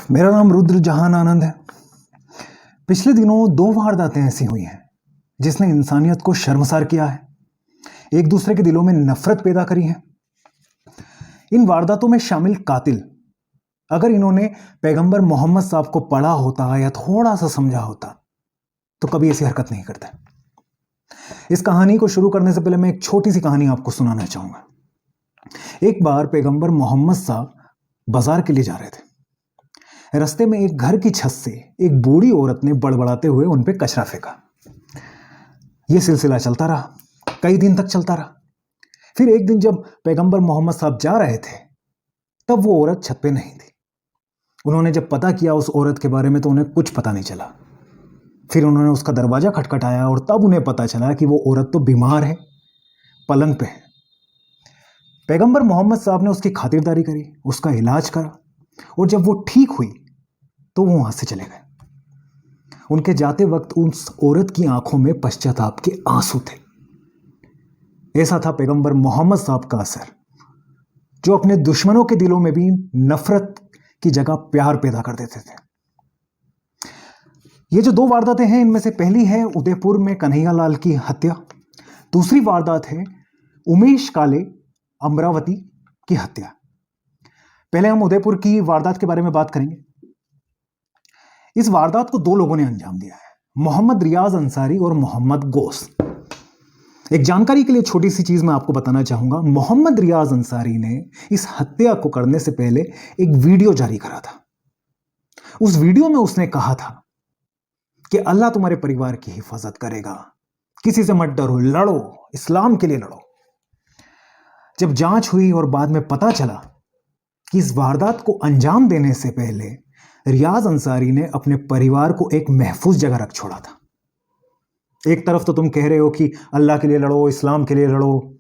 मेरा नाम रुद्र जहान आनंद है। पिछले दिनों दो वारदातें ऐसी हुई हैं जिसने इंसानियत को शर्मसार किया है, एक दूसरे के दिलों में नफरत पैदा करी है। इन वारदातों में शामिल कातिल अगर इन्होंने पैगंबर मोहम्मद साहब को पढ़ा होता या थोड़ा सा समझा होता तो कभी ऐसी हरकत नहीं करते। इस कहानी को शुरू करने से पहले मैं एक छोटी सी कहानी आपको सुनाना चाहूंगा। एक बार पैगंबर मोहम्मद साहब बाजार के लिए जा रहे थे। रास्ते में एक घर की छत से एक बूढ़ी औरत ने बड़बड़ाते हुए उन पे कचरा फेंका। यह सिलसिला चलता रहा, कई दिन तक चलता रहा। फिर एक दिन जब पैगंबर मोहम्मद साहब जा रहे थे तब वो औरत छत पे नहीं थी। उन्होंने जब पता किया उस औरत के बारे में तो उन्हें कुछ पता नहीं चला। फिर उन्होंने उसका दरवाजा खटखटाया और तब उन्हें पता चला कि वो औरत तो बीमार है, पलंग पे है। पैगंबर मोहम्मद साहब ने उसकी खातिरदारी करी, उसका इलाज करा और जब वो ठीक हुई तो वो वहां से चले गए। उनके जाते वक्त उस औरत की आंखों में पश्चाताप के आंसू थे। ऐसा था पैगंबर मोहम्मद साहब का असर, जो अपने दुश्मनों के दिलों में भी नफरत की जगह प्यार पैदा कर देते थे। ये जो दो वारदातें हैं, इनमें से पहली है उदयपुर में कन्हैया लाल की हत्या, दूसरी वारदात है उमेश काले अमरावती की हत्या। पहले हम उदयपुर की वारदात के बारे में बात करेंगे। इस वारदात को दो लोगों ने अंजाम दिया है, मोहम्मद रियाज अंसारी और मोहम्मद गोस। एक जानकारी के लिए छोटी सी चीज मैं आपको बताना चाहूंगा। मोहम्मद रियाज अंसारी ने इस हत्या को करने से पहले एक वीडियो जारी करा था। उस वीडियो में उसने कहा था कि अल्लाह तुम्हारे परिवार की हिफाजत करेगा, किसी से मत डरो, लड़ो, इस्लाम के लिए लड़ो। जब जांच हुई और बाद में पता चला कि इस वारदात को अंजाम देने से पहले रियाज अंसारी ने अपने परिवार को एक महफूज जगह रख छोड़ा था। एक तरफ तो तुम कह रहे हो कि अल्लाह के लिए लड़ो, इस्लाम के लिए लड़ो,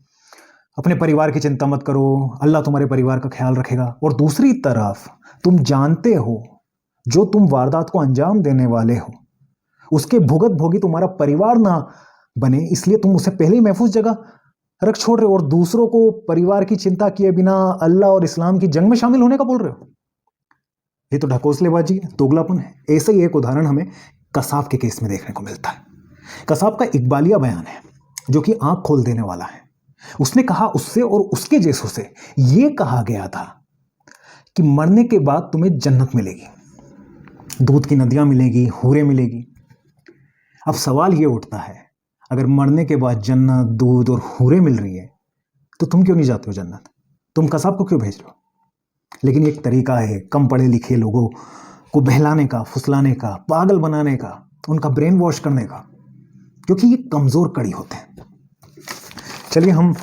अपने परिवार की चिंता मत करो, अल्लाह तुम्हारे परिवार का ख्याल रखेगा, और दूसरी तरफ तुम जानते हो जो तुम वारदात को अंजाम देने वाले हो उसके भुगत भोगी तुम्हारा परिवार ना बने, इसलिए तुम उसे पहले ही महफूज जगह रख छोड़ रहे हो और दूसरों को परिवार की चिंता किए बिना अल्लाह और इस्लाम की जंग में शामिल होने का बोल रहे हो। ये तो ढकोसलेबाजी है, दोगलापन है। ऐसे ही एक उदाहरण हमें कसाब के केस में देखने को मिलता है। कसाब का इकबालिया बयान है जो कि आंख खोल देने वाला है। उसने कहा, उससे और उसके जैसों से यह कहा गया था कि मरने के बाद तुम्हें जन्नत मिलेगी, दूध की नदियां मिलेगी, हूरें मिलेगी। अब सवाल यह उठता है, अगर मरने के बाद जन्नत, दूध और हूरें मिल रही है तो तुम क्यों नहीं जाते हो जन्नत? तुम कसाब को क्यों भेज रहे हो? लेकिन एक तरीका है कम पढ़े लिखे लोगों को बहलाने का, फुसलाने का, पागल बनाने का, उनका ब्रेन वॉश करने का, क्योंकि ये कमजोर कड़ी होते हैं। चलिए हम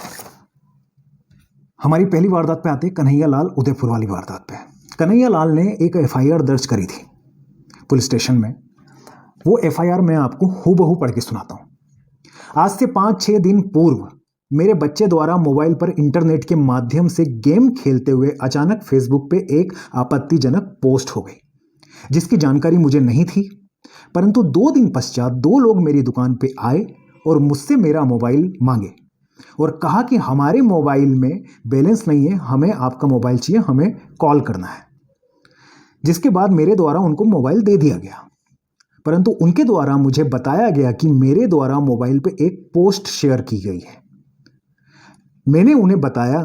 हमारी पहली वारदात पे आते हैं, कन्हैया लाल उदयपुर वाली वारदात पे। कन्हैया लाल ने एक एफआईआर दर्ज करी थी पुलिस स्टेशन में। वो एफआईआर मैं आपको हूबहू पढ़ के सुनाता हूं। आज से 5-6 दिन पूर्व मेरे बच्चे द्वारा मोबाइल पर इंटरनेट के माध्यम से गेम खेलते हुए अचानक फेसबुक पे एक आपत्तिजनक पोस्ट हो गई, जिसकी जानकारी मुझे नहीं थी। परंतु 2 दिन पश्चात 2 लोग मेरी दुकान पे आए और मुझसे मेरा मोबाइल मांगे और कहा कि हमारे मोबाइल में बैलेंस नहीं है, हमें आपका मोबाइल चाहिए, हमें कॉल करना है। जिसके बाद मेरे द्वारा उनको मोबाइल दे दिया गया, परंतु उनके द्वारा मुझे बताया गया कि मेरे द्वारा मोबाइल पे एक पोस्ट शेयर की गई है। मैंने उन्हें बताया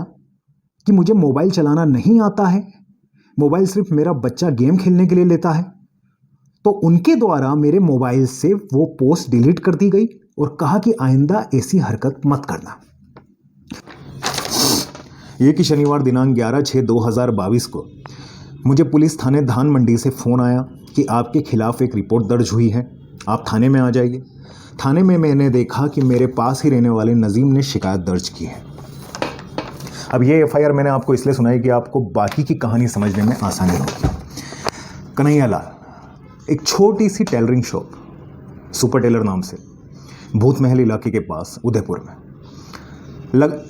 कि मुझे मोबाइल चलाना नहीं आता है, मोबाइल सिर्फ मेरा बच्चा गेम खेलने के लिए लेता है। तो उनके द्वारा मेरे मोबाइल से वो पोस्ट डिलीट कर दी गई और कहा कि आइंदा ऐसी हरकत मत करना। एक ही शनिवार दिनांक 11/6/2022 को मुझे पुलिस थाने धान मंडी से फ़ोन आया कि आपके खिलाफ एक रिपोर्ट दर्ज हुई है, आप थाने में आ जाइए। थाने में मैंने देखा कि मेरे पास ही रहने वाले नजीम ने शिकायत दर्ज की है। अब ये एफआईआर मैंने आपको इसलिए सुनाई कि आपको बाकी की कहानी समझने में आसानी होगी। कन्हैया लाल एक छोटी सी टेलरिंग शॉप, सुपर टेलर नाम से, भूत महल इलाके के पास उदयपुर में।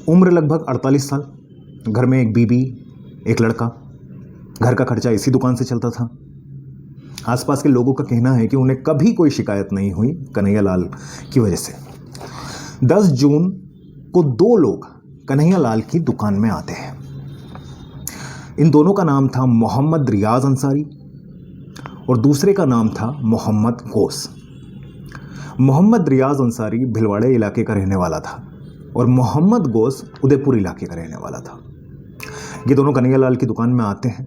उम्र लगभग 48 साल, घर में एक बीबी, एक लड़का। घर का खर्चा इसी दुकान से चलता था। आसपास के लोगों का कहना है कि उन्हें कभी कोई शिकायत नहीं हुई कन्हैया लाल की वजह से। 10 जून को 2 लोग कन्हैया लाल की दुकान में आते हैं। इन दोनों का नाम था मोहम्मद रियाज अंसारी और दूसरे का नाम था मोहम्मद गोस। मोहम्मद रियाज अंसारी भिलवाड़े इलाके का रहने वाला था और मोहम्मद गोस उदयपुर इलाके का रहने वाला था। ये दोनों कन्हैयालाल की दुकान में आते हैं,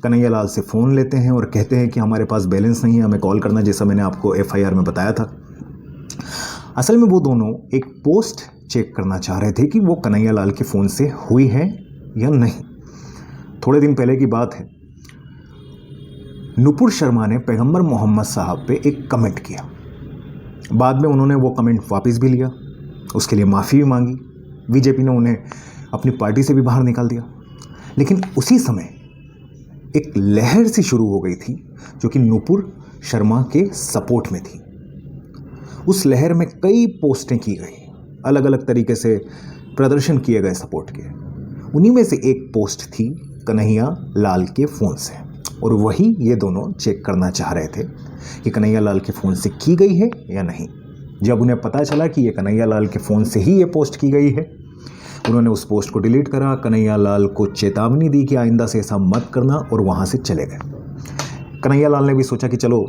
कन्हैयालाल से फ़ोन लेते हैं और कहते हैं कि हमारे पास बैलेंस नहीं है, हमें कॉल करना, जैसा मैंने आपको FIR में बताया था। असल में वो दोनों एक पोस्ट चेक करना चाह रहे थे कि वो कन्हैयालाल के फ़ोन से हुई है या नहीं। थोड़े दिन पहले की बात है, नुपुर शर्मा ने पैगंबर मोहम्मद साहब पे एक कमेंट किया। बाद में उन्होंने वो कमेंट वापस भी लिया, उसके लिए माफ़ी भी मांगी। बीजेपी ने उन्हें अपनी पार्टी से भी बाहर निकाल दिया। लेकिन उसी समय एक लहर सी शुरू हो गई थी जो कि नुपुर शर्मा के सपोर्ट में थी। उस लहर में कई पोस्टें की गई, अलग अलग तरीके से प्रदर्शन किए गए सपोर्ट के। उन्हीं में से एक पोस्ट थी कन्हैयालाल के फ़ोन से, और वही ये दोनों चेक करना चाह रहे थे कि कन्हैयालाल के फ़ोन से की गई है या नहीं। जब उन्हें पता चला कि ये कन्हैयालाल के फ़ोन से ही ये पोस्ट की गई है, उन्होंने उस पोस्ट को डिलीट करा, कन्हैयालाल को चेतावनी दी कि आइंदा से ऐसा मत करना, और वहाँ से चले गए। कन्हैयालाल ने भी सोचा कि चलो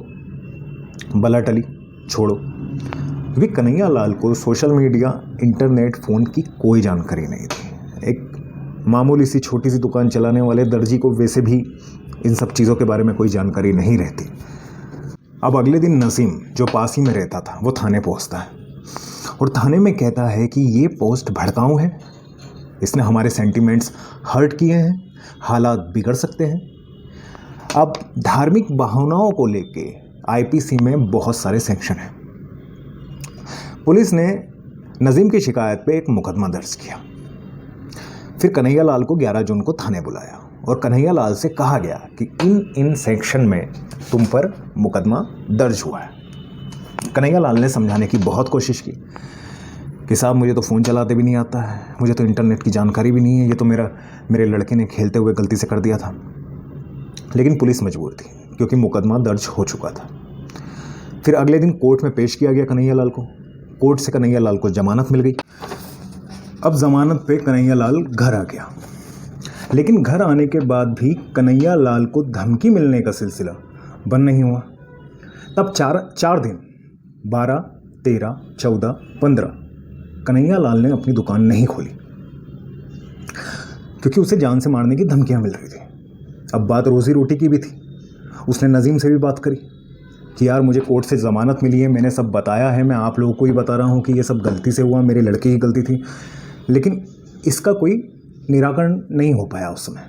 बला टली, छोड़ो, क्योंकि कन्हैयालाल को सोशल मीडिया, इंटरनेट, फ़ोन की कोई जानकारी नहीं थी। एक मामूली सी छोटी सी दुकान चलाने वाले दर्जी को वैसे भी इन सब चीज़ों के बारे में कोई जानकारी नहीं रहती। अब अगले दिन नसीम, जो पास ही में रहता था, वो थाने पहुंचता है और थाने में कहता है कि ये पोस्ट भड़काऊ है, इसने हमारे सेंटिमेंट्स हर्ट किए हैं, हालात बिगड़ सकते हैं। अब धार्मिक भावनाओं को लेके IPC में बहुत सारे सेक्शन हैं। पुलिस ने नजीम की शिकायत पे एक मुकदमा दर्ज किया। फिर कन्हैयालाल को 11 जून को थाने बुलाया और कन्हैयालाल से कहा गया कि इन सेक्शन में तुम पर मुकदमा दर्ज हुआ है। कन्हैयालाल ने समझाने की बहुत कोशिश की कि साहब मुझे तो फ़ोन चलाते भी नहीं आता है, मुझे तो इंटरनेट की जानकारी भी नहीं है, ये तो मेरे लड़के ने खेलते हुए गलती से कर दिया था। लेकिन पुलिस मजबूर थी क्योंकि मुकदमा दर्ज हो चुका था। फिर अगले दिन कोर्ट में पेश किया गया कन्हैयालाल को। कोर्ट से कन्हैयालाल को जमानत मिल गई। अब जमानत पे कन्हैयालाल घर आ गया, लेकिन घर आने के बाद भी कन्हैयालाल को धमकी मिलने का सिलसिला बंद नहीं हुआ। तब चार दिन 12, 13, 14, 15 कन्हैयालाल ने अपनी दुकान नहीं खोली क्योंकि उसे जान से मारने की धमकियां मिल रही थी। अब बात रोजी रोटी की भी थी। उसने नजीम से भी बात करी कि यार मुझे कोर्ट से ज़मानत मिली है, मैंने सब बताया है, मैं आप लोगों को ही बता रहा हूँ कि ये सब गलती से हुआ, मेरे लड़के की गलती थी। लेकिन इसका कोई निराकरण नहीं हो पाया उस समय।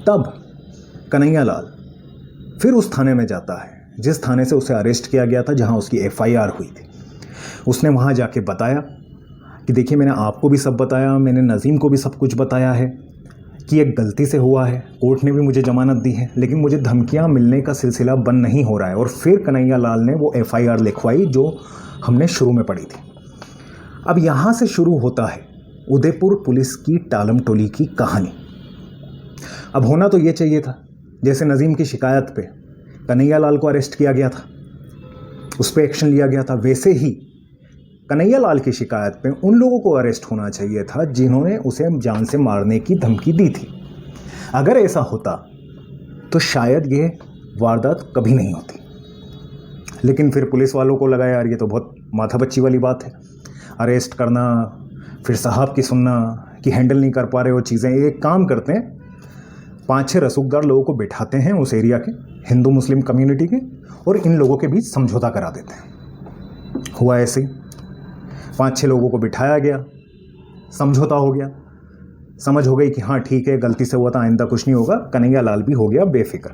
तब कन्हैयालाल फिर उस थाने में जाता है जिस थाने से उसे अरेस्ट किया गया था, जहाँ उसकी FIR हुई थी। उसने वहाँ जाके बताया कि देखिए मैंने आपको भी सब बताया, मैंने नजीम को भी सब कुछ बताया है कि ये गलती से हुआ है, कोर्ट ने भी मुझे ज़मानत दी है, लेकिन मुझे धमकियां मिलने का सिलसिला बंद नहीं हो रहा है। और फिर कन्हैयालाल ने वो FIR लिखवाई जो हमने शुरू में पढ़ी थी। अब यहाँ से शुरू होता है उदयपुर पुलिस की टालम टोली की कहानी। अब होना तो ये चाहिए था, जैसे नजीम की शिकायत पे कन्हैयालाल को अरेस्ट किया गया था, उस पर एक्शन लिया गया था, वैसे ही कन्हैयालाल की शिकायत पे उन लोगों को अरेस्ट होना चाहिए था जिन्होंने उसे जान से मारने की धमकी दी थी। अगर ऐसा होता तो शायद ये वारदात कभी नहीं होती। लेकिन फिर पुलिस वालों को लगा यार ये तो बहुत माथापच्ची वाली बात है, अरेस्ट करना, फिर साहब की सुनना कि हैंडल नहीं कर पा रहे हो चीज़ें। एक काम करते हैं, 5-6 रसूखदार लोगों को बिठाते हैं उस एरिया के, हिंदू मुस्लिम कम्युनिटी के, और इन लोगों के बीच समझौता करा देते हैं। हुआ ऐसे ही, 5-6 लोगों को बिठाया गया, समझौता हो गया, समझ हो गई कि हाँ ठीक है गलती से हुआ था, आइंदा कुछ नहीं होगा। कन्हैयालाल भी हो गया बेफिक्र।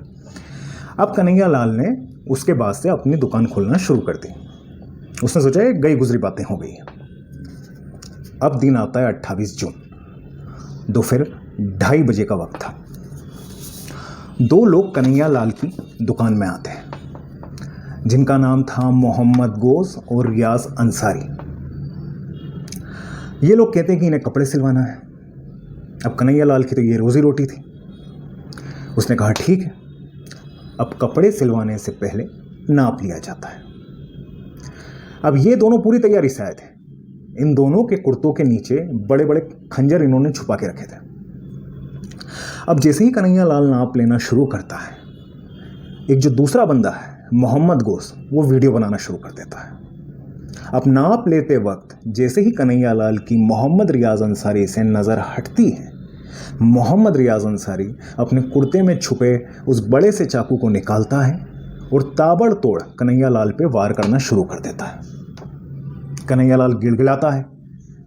अब कन्हैयालाल ने उसके बाद से अपनी दुकान खोलना शुरू कर दी। उसने सोचा ये गई गुजरी बातें हो गई। अब दिन आता है 28 जून, दोपहर 2:30 बजे का वक्त था। 2 लोग कन्हैयालाल की दुकान में आते हैं जिनका नाम था मोहम्मद गोस और रियाज अंसारी। ये लोग कहते हैं कि इन्हें कपड़े सिलवाना है। अब कन्हैयालाल की तो ये रोजी रोटी थी। उसने कहा ठीक है। अब कपड़े सिलवाने से पहले नाप लिया जाता है। अब ये दोनों पूरी तैयारी से आए थे। इन दोनों के कुर्तों के नीचे बड़े बड़े खंजर इन्होंने छुपा के रखे थे। अब जैसे ही कन्हैयालाल नाप लेना शुरू करता है, एक जो दूसरा बंदा है मोहम्मद गोस, वो वीडियो बनाना शुरू कर देता है। अब नाप लेते वक्त जैसे ही कन्हैया लाल की मोहम्मद रियाज अंसारी से नज़र हटती है, मोहम्मद रियाज अंसारी अपने कुर्ते में छुपे उस बड़े से चाकू को निकालता है और ताबड़तोड़ कन्हैया लाल पे वार करना शुरू कर देता है। कन्हैया लाल गिड़गिड़ाता है,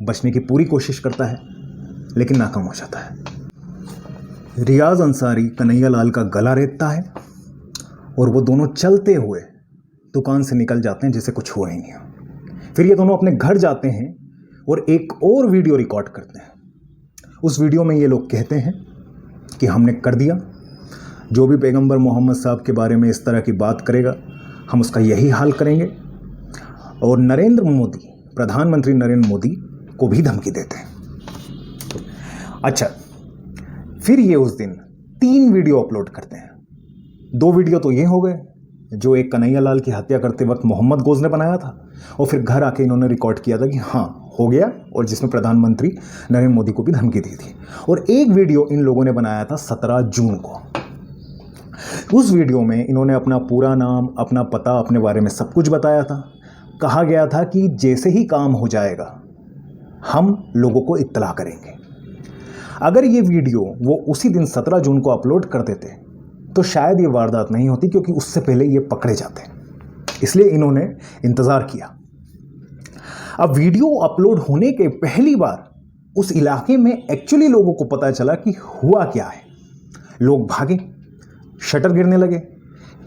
बचने की पूरी कोशिश करता है, लेकिन नाकाम हो जाता है। रियाज अंसारी कन्हैया लाल का गला रेतता है और वो दोनों चलते हुए दुकान से निकल जाते हैं जैसे कुछ हुआ ही नहीं हो। फिर ये दोनों अपने घर जाते हैं और एक और वीडियो रिकॉर्ड करते हैं। उस वीडियो में ये लोग कहते हैं कि हमने कर दिया, जो भी पैगंबर मोहम्मद साहब के बारे में इस तरह की बात करेगा हम उसका यही हाल करेंगे, और नरेंद्र मोदी, प्रधानमंत्री नरेंद्र मोदी को भी धमकी देते हैं। अच्छा, फिर ये उस दिन 3 वीडियो अपलोड करते हैं। 2 वीडियो तो ये हो गए जो एक कन्हैया लाल की हत्या करते वक्त मोहम्मद गोज ने बनाया था, और फिर घर आके इन्होंने रिकॉर्ड किया था कि हाँ हो गया, और जिसमें प्रधानमंत्री नरेंद्र मोदी को भी धमकी दी थी। और एक वीडियो इन लोगों ने बनाया था 17 जून को। उस वीडियो में इन्होंने अपना पूरा नाम, अपना पता, अपने बारे में सब कुछ बताया था। कहा गया था कि जैसे ही काम हो जाएगा हम लोगों को इत्तला करेंगे। अगर ये वीडियो वो उसी दिन 17 जून को अपलोड कर देते तो शायद ये वारदात नहीं होती, क्योंकि उससे पहले ये पकड़े जाते। इसलिए इन्होंने इंतज़ार किया। अब वीडियो अपलोड होने के पहली बार उस इलाके में एक्चुअली लोगों को पता चला कि हुआ क्या है। लोग भागे, शटर गिरने लगे।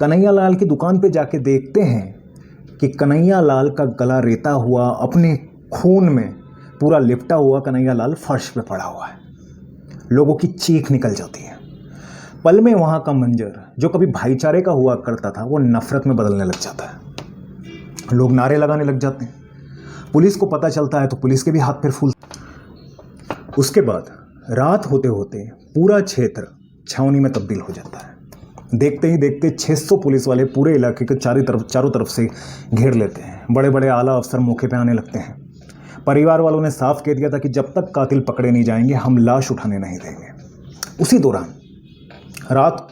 कन्हैया लाल की दुकान पे जाके देखते हैं कि कन्हैया लाल का गला रेता हुआ, अपने खून में पूरा लिपटा हुआ कन्हैया लाल फर्श पे पड़ा हुआ है। लोगों की चीख निकल जाती है। पल में वहाँ का मंजर जो कभी भाईचारे का हुआ करता था वो नफरत में बदलने लग जाता है। लोग नारे लगाने लग जाते हैं। पुलिस को पता चलता है तो पुलिस के भी हाथ पैर फूल। उसके बाद रात होते होते पूरा क्षेत्र छावनी में तब्दील हो जाता है। देखते ही देखते 600 पुलिस वाले पूरे इलाके के चारों तरफ से घेर लेते हैं। बड़े बड़े आला अफसर मौके पे आने लगते हैं। परिवार वालों ने साफ कह दिया था कि जब तक कातिल पकड़े नहीं जाएंगे हम लाश उठाने नहीं देंगे। उसी दौरान रात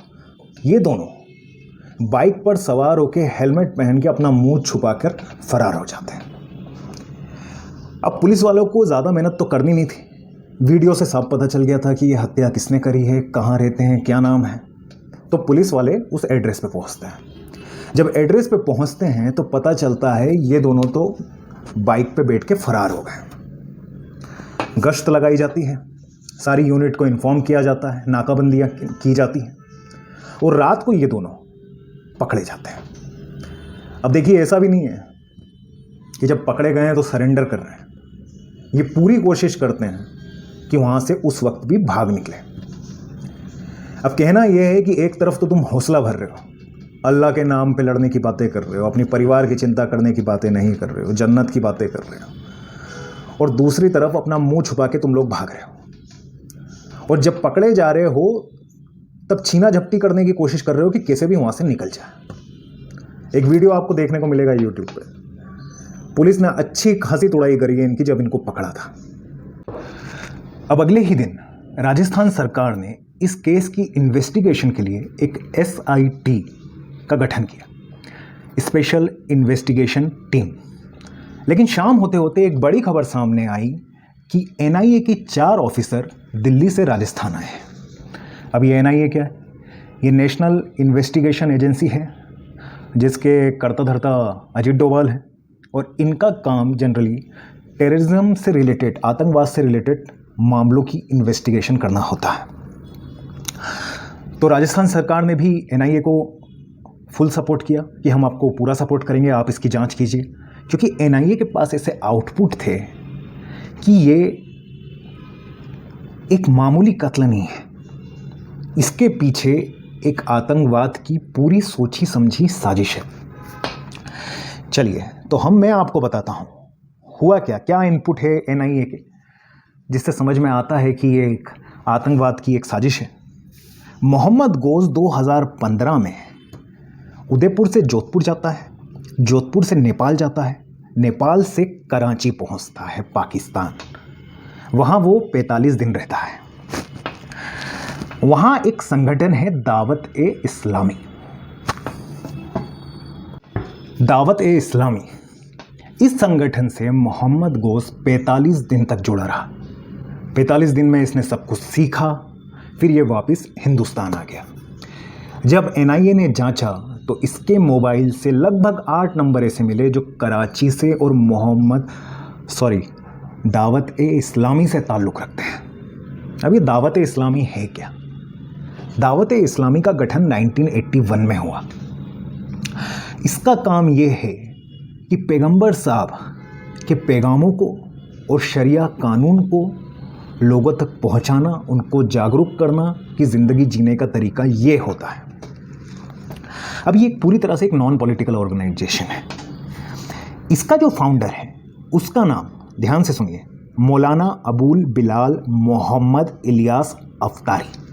ये दोनों बाइक पर सवार होकर हेलमेट पहन के अपना मुंह छुपाकर फरार हो जाते हैं। अब पुलिस वालों को ज़्यादा मेहनत तो करनी नहीं थी। वीडियो से साफ पता चल गया था कि ये हत्या किसने करी है, कहाँ रहते हैं, क्या नाम है। तो पुलिस वाले उस एड्रेस पे पहुंचते हैं। जब एड्रेस पे पहुंचते हैं तो पता चलता है ये दोनों तो बाइक पे बैठ के फरार हो गए। गश्त लगाई जाती है, सारी यूनिट को इन्फॉर्म किया जाता है, नाकाबंदियाँ की जाती हैं, और रात को ये दोनों पकड़े जाते हैं। अब देखिए, ऐसा भी नहीं है कि जब पकड़े गए हैं तो सरेंडर कर रहे हैं। ये पूरी कोशिश करते हैं कि वहाँ से उस वक्त भी भाग निकले। अब कहना यह है कि एक तरफ तो तुम हौसला भर रहे हो, अल्लाह के नाम पे लड़ने की बातें कर रहे हो, अपनी परिवार की चिंता करने की बातें नहीं कर रहे हो, जन्नत की बातें कर रहे हो, और दूसरी तरफ अपना मुंह छुपा के तुम लोग भाग रहे हो। और जब पकड़े जा रहे हो तब छीना झपटी करने की कोशिश कर रहे हो कि कैसे भी वहाँ से निकल जाए। एक वीडियो आपको देखने को मिलेगा यूट्यूब पे। पुलिस ने अच्छी खासी तुड़ाई करी है इनकी जब इनको पकड़ा था। अब अगले ही दिन राजस्थान सरकार ने इस केस की इन्वेस्टिगेशन के लिए एक SIT का गठन किया, स्पेशल इन्वेस्टिगेशन टीम। लेकिन शाम होते होते एक बड़ी खबर सामने आई कि NIA के 4 ऑफिसर दिल्ली से राजस्थान आए। अब ये NIA क्या है? ये नेशनल इन्वेस्टिगेशन एजेंसी है जिसके कर्ता धर्ता अजीत डोभाल है, और इनका काम जनरली टेररिज्म से रिलेटेड, आतंकवाद से रिलेटेड मामलों की इन्वेस्टिगेशन करना होता है। तो राजस्थान सरकार ने भी NIA को फुल सपोर्ट किया कि हम आपको पूरा सपोर्ट करेंगे, आप इसकी जांच कीजिए, क्योंकि NIA के पास ऐसे आउटपुट थे कि ये एक मामूली कत्ल नहीं है, इसके पीछे एक आतंकवाद की पूरी सोची समझी साजिश है। चलिए, तो मैं आपको बताता हूँ हुआ क्या इनपुट है NIA के, जिससे समझ में आता है कि ये एक आतंकवाद की एक साजिश है। मोहम्मद गोज 2015 में उदयपुर से जोधपुर जाता है, जोधपुर से नेपाल जाता है, नेपाल से कराची पहुंचता है पाकिस्तान। वहाँ वो 45 दिन रहता है। वहाँ एक संगठन है दावत-ए-इस्लामी। दावत ए इस्लामी, इस संगठन से मोहम्मद गोस 45 दिन तक जुड़ा रहा। 45 दिन में इसने सब कुछ सीखा, फिर ये वापस हिंदुस्तान आ गया। जब NIA ने जांचा तो इसके मोबाइल से लगभग 8 नंबर ऐसे मिले जो कराची से और दावत ए इस्लामी से ताल्लुक़ रखते हैं। अब ये दावत ए इस्लामी है क्या? दावत ए इस्लामी का गठन 1981 में हुआ। इसका काम ये है कि पैगंबर साहब के पैगामों को और शरिया कानून को लोगों तक पहुंचाना, उनको जागरूक करना कि ज़िंदगी जीने का तरीका ये होता है। अब ये पूरी तरह से एक नॉन पॉलिटिकल ऑर्गेनाइजेशन है। इसका जो फाउंडर है उसका नाम, ध्यान से सुनिए, मौलाना अबुल बिलाल मोहम्मद इलियास अफ्तारी।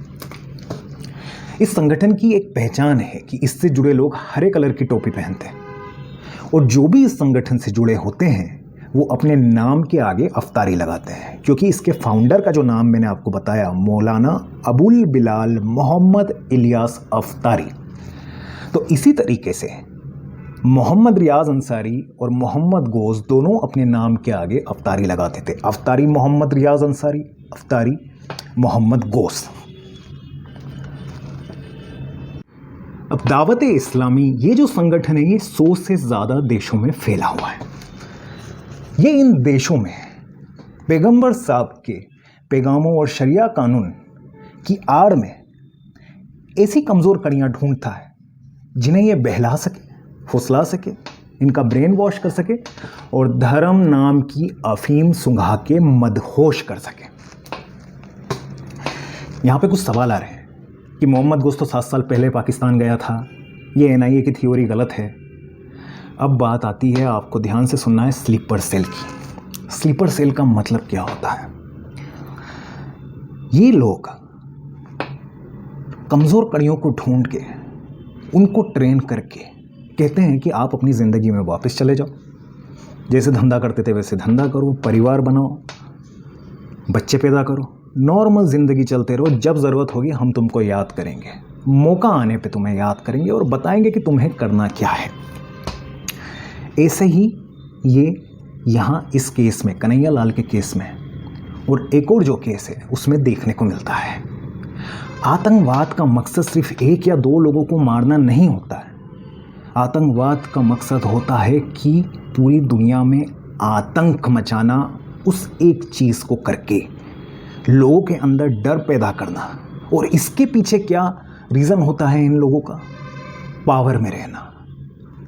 इस संगठन की एक पहचान है कि इससे जुड़े लोग हरे कलर की टोपी पहनते हैं और जो भी इस संगठन से जुड़े होते हैं वो अपने नाम के आगे अफ्तारी लगाते हैं, क्योंकि इसके फाउंडर का जो नाम मैंने आपको बताया, मौलाना अबुल बिलाल मोहम्मद इलियास अफ्तारी। तो इसी तरीके से मोहम्मद रियाज अंसारी और मोहम्मद गोस दोनों अपने नाम के आगे अफ्तारी लगाते थे। अफ्तारी मोहम्मद रियाज अंसारी, अफ्तारी मोहम्मद गोस। अब दावत ए इस्लामी ये जो संगठन है ये 100 से ज़्यादा देशों में फैला हुआ है। ये इन देशों में पैगंबर साहब के पैगामों और शरिया कानून की आड़ में ऐसी कमज़ोर कड़ियाँ ढूंढता है जिन्हें ये बहला सके, फुसला सके, इनका ब्रेन वॉश कर सके और धर्म नाम की अफीम सुंघा के मदहोश कर सके। यहाँ पे कुछ सवाल आ रहे हैं कि मोहम्मद गोस तो 7 साल पहले पाकिस्तान गया था, ये NIA की थ्योरी गलत है। अब बात आती है, आपको ध्यान से सुनना है, स्लीपर सेल की। स्लीपर सेल का मतलब क्या होता है? ये लोग कमज़ोर कड़ियों को ढूंढ के उनको ट्रेन करके कहते हैं कि आप अपनी ज़िंदगी में वापस चले जाओ, जैसे धंधा करते थे वैसे धंधा करो, परिवार बनाओ, बच्चे पैदा करो, नॉर्मल ज़िंदगी चलते रहो, जब ज़रूरत होगी हम तुमको याद करेंगे, मौका आने पे तुम्हें याद करेंगे और बताएंगे कि तुम्हें करना क्या है। ऐसे ही ये यहाँ इस केस में, कन्हैया लाल के केस में, और एक और जो केस है उसमें देखने को मिलता है। आतंकवाद का मकसद सिर्फ 1 या 2 लोगों को मारना नहीं होता है। आतंकवाद का मकसद होता है कि पूरी दुनिया में आतंक मचाना, उस एक चीज़ को करके लोगों के अंदर डर पैदा करना। और इसके पीछे क्या रीज़न होता है इन लोगों का? पावर में रहना,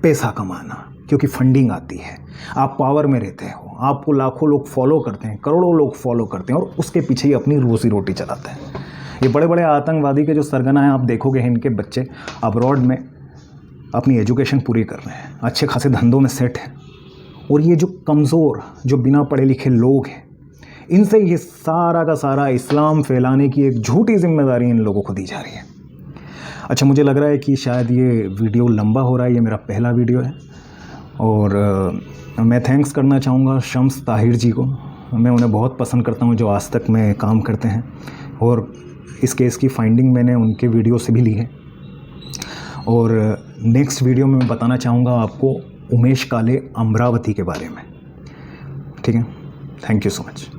पैसा कमाना, क्योंकि फंडिंग आती है, आप पावर में रहते हो, आपको लाखों लोग फॉलो करते हैं, करोड़ों लोग फॉलो करते हैं और उसके पीछे ही अपनी रोजी रोटी चलाते हैं। ये बड़े बड़े आतंकवादी के जो सरगना हैं, आप देखोगे इनके बच्चे अब्रॉड में अपनी एजुकेशन पूरी कर रहे हैं, अच्छे खासे धंधों में सेट हैं। और ये जो कमज़ोर, जो बिना पढ़े लिखे लोग हैं, इनसे ये सारा का सारा इस्लाम फैलाने की एक झूठी जिम्मेदारी इन लोगों को दी जा रही है। अच्छा, मुझे लग रहा है कि शायद ये वीडियो लंबा हो रहा है, ये मेरा पहला वीडियो है और मैं थैंक्स करना चाहूँगा शम्स ताहिर जी को। मैं उन्हें बहुत पसंद करता हूँ जो आज तक में काम करते हैं और इस केस की फाइंडिंग मैंने उनके वीडियो से भी ली है। और नेक्स्ट वीडियो में मैं बताना चाहूँगा आपको उमेश काले अमरावती के बारे में। ठीक है, थैंक यू सो मच।